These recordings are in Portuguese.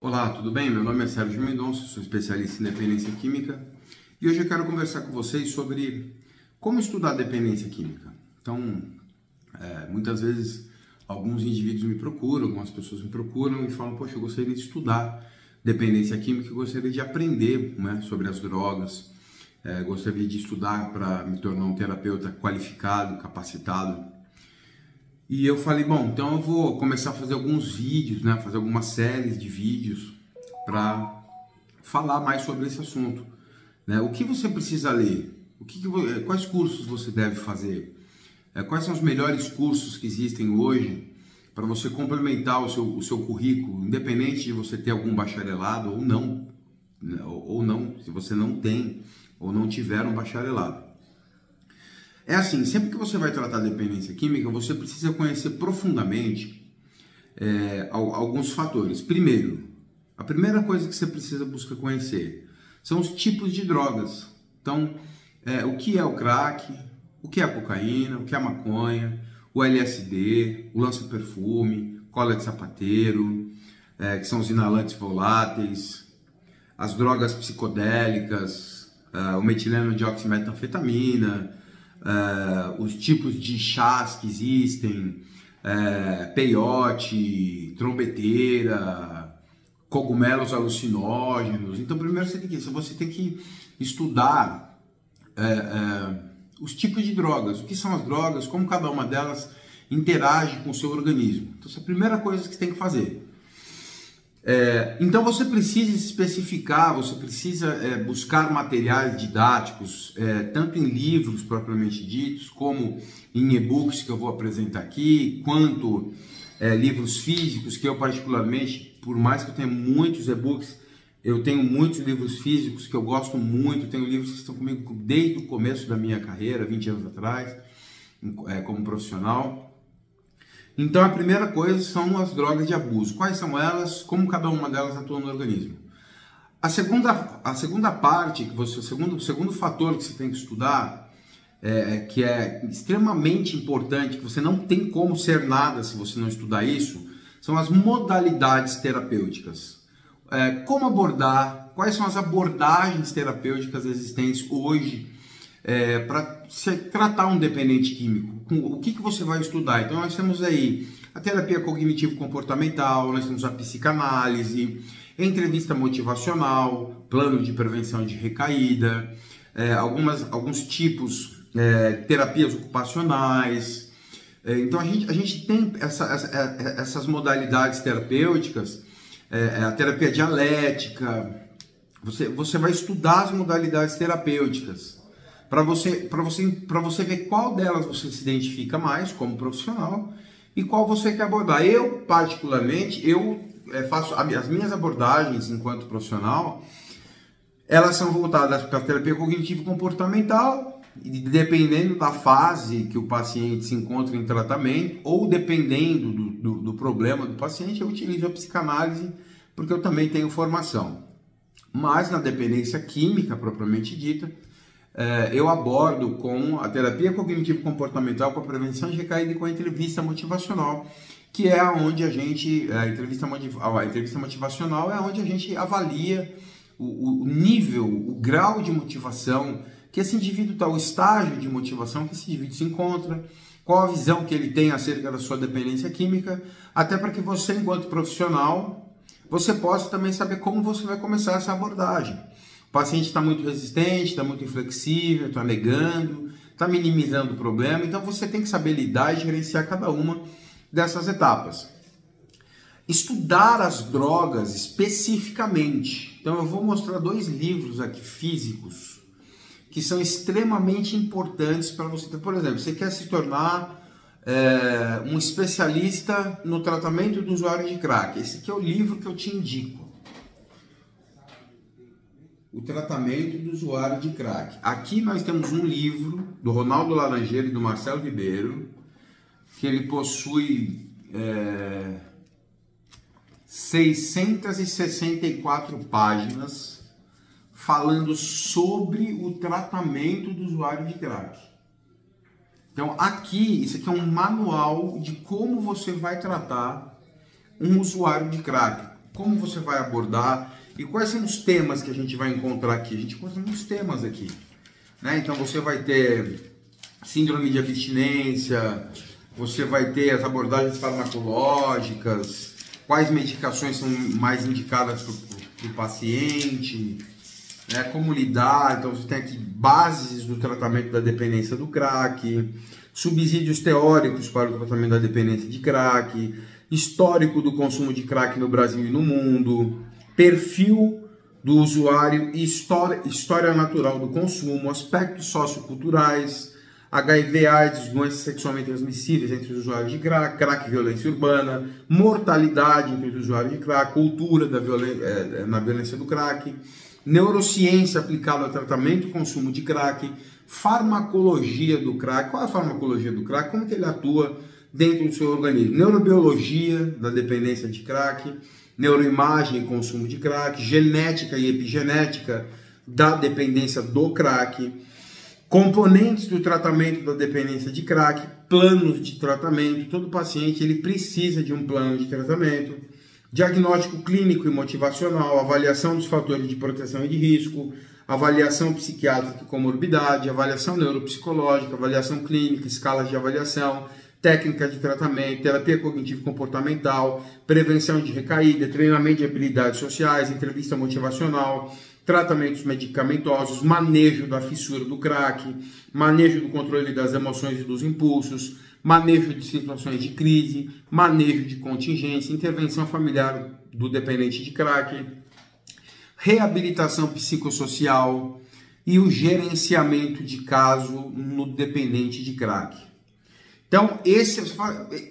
Olá, tudo bem? Meu nome é Sérgio Mendonça, sou especialista em dependência química e hoje eu quero conversar com vocês sobre como estudar dependência química. Então, muitas vezes alguns indivíduos me procuram, algumas pessoas me procuram e falam: poxa, eu gostaria de estudar dependência química, eu gostaria de aprender, né, sobre as drogas, gostaria de estudar para me tornar um terapeuta qualificado, capacitado. E eu falei, bom, então eu vou começar a fazer alguns vídeos, né, fazer algumas séries de vídeos para falar mais sobre esse assunto, né? O que você precisa ler? Quais cursos você deve fazer? Quais são os melhores cursos que existem hoje para você complementar o seu currículo, independente de você ter algum bacharelado ou não, se você não tem ou não tiver um bacharelado. É assim, sempre que você vai tratar dependência química, você precisa conhecer profundamente alguns fatores. Primeiro, a primeira coisa que você precisa buscar conhecer são os tipos de drogas. Então, o que é o crack, o que é a cocaína, o que é a maconha, o LSD, o lança-perfume, cola de sapateiro, que são os inalantes voláteis, as drogas psicodélicas, o metileno dioximetanfetamina, os tipos de chás que existem, peiote, trombeteira, cogumelos alucinógenos. Então, primeiro você tem que estudar os tipos de drogas, o que são as drogas, como cada uma delas interage com o seu organismo. Então, essa é a primeira coisa que você tem que fazer. Então você precisa especificar, você precisa buscar materiais didáticos, tanto em livros propriamente ditos, como em e-books que eu vou apresentar aqui, quanto livros físicos, que eu particularmente, por mais que eu tenha muitos e-books, eu tenho muitos livros físicos que eu gosto muito, tenho livros que estão comigo desde o começo da minha carreira, 20 anos atrás, como profissional. Então a primeira coisa são as drogas de abuso. Quais são elas? Como cada uma delas atua no organismo? A segunda parte, o segundo fator que você tem que estudar, que é extremamente importante, que você não tem como ser nada se você não estudar isso, são as modalidades terapêuticas. Como abordar, quais são as abordagens terapêuticas existentes hoje para se tratar um dependente químico. O que você vai estudar? Então nós temos aí a terapia cognitivo-comportamental, nós temos a psicanálise, entrevista motivacional, plano de prevenção de recaída, alguns tipos, terapias ocupacionais. Então a gente tem essas modalidades terapêuticas, a terapia dialética. Você vai estudar as modalidades terapêuticas para você ver qual delas você se identifica mais como profissional e qual você quer abordar. Eu, particularmente, faço as minhas abordagens enquanto profissional, elas são voltadas para a terapia cognitivo-comportamental, e dependendo da fase que o paciente se encontra em tratamento, ou dependendo do problema do paciente, eu utilizo a psicanálise, porque eu também tenho formação. Mas na dependência química, propriamente dita, eu abordo com a terapia cognitivo-comportamental, com a prevenção de recaída e com a entrevista motivacional, que é onde a entrevista motivacional é onde a gente avalia o nível, o grau de motivação que esse indivíduo está, o estágio de motivação que esse indivíduo se encontra, qual a visão que ele tem acerca da sua dependência química, até para que você, enquanto profissional, você possa também saber como você vai começar essa abordagem. O paciente está muito resistente, está muito inflexível, está negando, está minimizando o problema. Então você tem que saber lidar e gerenciar cada uma dessas etapas. Estudar as drogas especificamente. Então eu vou mostrar 2 livros aqui físicos que são extremamente importantes para você. Por exemplo, você quer se tornar um especialista no tratamento do usuário de crack. Esse aqui é o livro que eu te indico. O tratamento do usuário de crack. Aqui nós temos um livro do Ronaldo Laranjeira e do Marcelo Ribeiro, que ele possui 664 páginas falando sobre o tratamento do usuário de crack. Então aqui, isso aqui é um manual de como você vai tratar um usuário de crack. como você vai abordar e quais são os temas que a gente vai encontrar aqui. A gente encontra muitos temas aqui, né? Então você vai ter síndrome de abstinência, você vai ter as abordagens farmacológicas, quais medicações são mais indicadas para o paciente, né? Como lidar. Então você tem aqui bases do tratamento da dependência do crack, subsídios teóricos para o tratamento da dependência de crack, histórico do consumo de crack no Brasil e no mundo, perfil do usuário e história natural do consumo, aspectos socioculturais, HIV/AIDS, doenças sexualmente transmissíveis entre os usuários de crack, crack e violência urbana, mortalidade entre os usuários de crack, cultura na violência do crack, neurociência aplicada ao tratamento e consumo de crack, farmacologia do crack. Qual é a farmacologia do crack? Como que ele atua dentro do seu organismo? Neurobiologia da dependência de crack, neuroimagem e consumo de crack, genética e epigenética da dependência do crack, componentes do tratamento da dependência de crack, planos de tratamento. Todo paciente ele precisa de um plano de tratamento, diagnóstico clínico e motivacional, avaliação dos fatores de proteção e de risco, avaliação psiquiátrica e comorbidade, avaliação neuropsicológica, avaliação clínica, escalas de avaliação, técnica de tratamento, terapia cognitivo-comportamental, prevenção de recaída, treinamento de habilidades sociais, entrevista motivacional, tratamentos medicamentosos, manejo da fissura do crack, manejo do controle das emoções e dos impulsos, manejo de situações de crise, manejo de contingência, intervenção familiar do dependente de crack, reabilitação psicossocial e o gerenciamento de caso no dependente de crack. Então,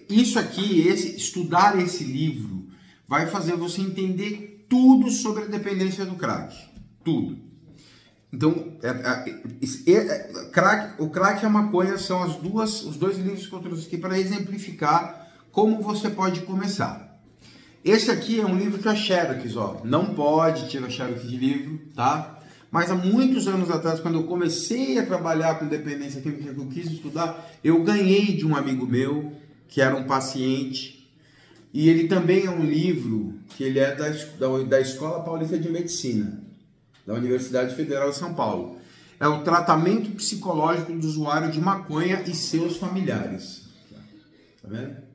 estudar esse livro vai fazer você entender tudo sobre a dependência do crack. Tudo. Então, o crack e a maconha são os dois livros que eu trouxe aqui para exemplificar como você pode começar. Esse aqui é um livro que é Xerox, ó. Não pode tirar Xerox de livro, tá? Mas há muitos anos atrás, quando eu comecei a trabalhar com dependência química, que eu quis estudar, eu ganhei de um amigo meu, que era um paciente, e ele também é um livro que ele é da Escola Paulista de Medicina, da Universidade Federal de São Paulo. É o tratamento psicológico do usuário de maconha e seus familiares. Tá vendo?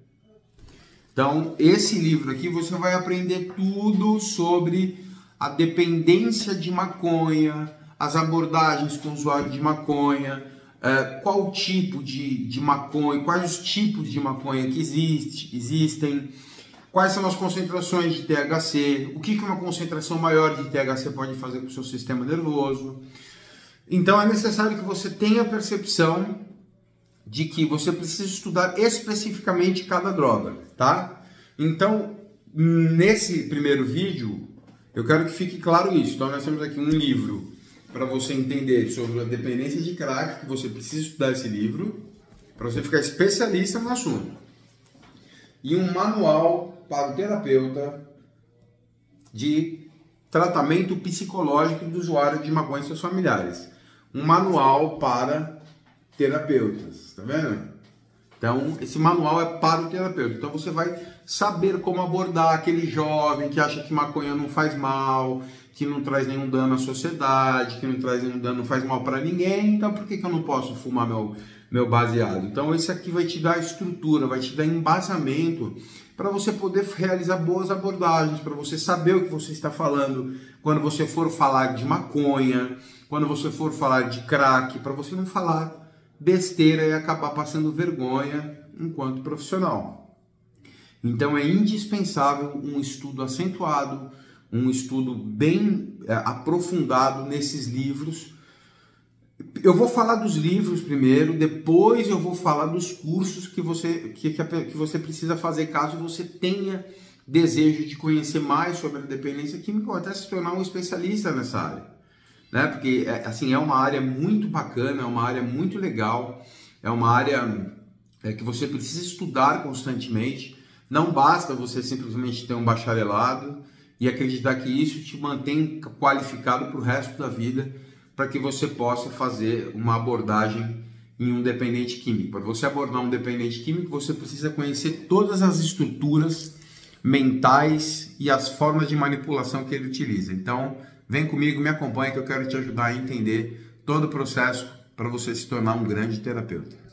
Então, esse livro aqui você vai aprender tudo sobre a dependência de maconha, as abordagens com o usuário de maconha, qual tipo de maconha, quais os tipos de maconha que existem, quais são as concentrações de THC, o que uma concentração maior de THC pode fazer com o seu sistema nervoso. Então é necessário que você tenha a percepção de que você precisa estudar especificamente cada droga, tá? Então, nesse primeiro vídeo, eu quero que fique claro isso. Então nós temos aqui um livro para você entender sobre a dependência de crack, que você precisa estudar esse livro, para você ficar especialista no assunto. E um manual para o terapeuta de tratamento psicológico do usuário de maconha e seus familiares. Um manual para terapeutas, tá vendo? Então, esse manual é para o terapeuta. Então, você vai saber como abordar aquele jovem que acha que maconha não faz mal, que não traz nenhum dano à sociedade, que não traz nenhum dano, não faz mal para ninguém. Então, por que eu não posso fumar meu baseado? Então, esse aqui vai te dar estrutura, vai te dar embasamento para você poder realizar boas abordagens, para você saber o que você está falando quando você for falar de maconha, quando você for falar de crack, para você não falar besteira e acabar passando vergonha enquanto profissional. Então é indispensável um estudo acentuado, um estudo bem aprofundado nesses livros. Eu vou falar dos livros primeiro, depois eu vou falar dos cursos que você precisa fazer caso você tenha desejo de conhecer mais sobre a dependência química ou até se tornar um especialista nessa área. Né? Porque assim, é uma área muito bacana, é uma área muito legal, é uma área que você precisa estudar constantemente. Não basta você simplesmente ter um bacharelado e acreditar que isso te mantém qualificado para o resto da vida, para que você possa fazer uma abordagem em um dependente químico. Para você abordar um dependente químico, você precisa conhecer todas as estruturas mentais e as formas de manipulação que ele utiliza. Então, vem comigo, me acompanha que eu quero te ajudar a entender todo o processo para você se tornar um grande terapeuta.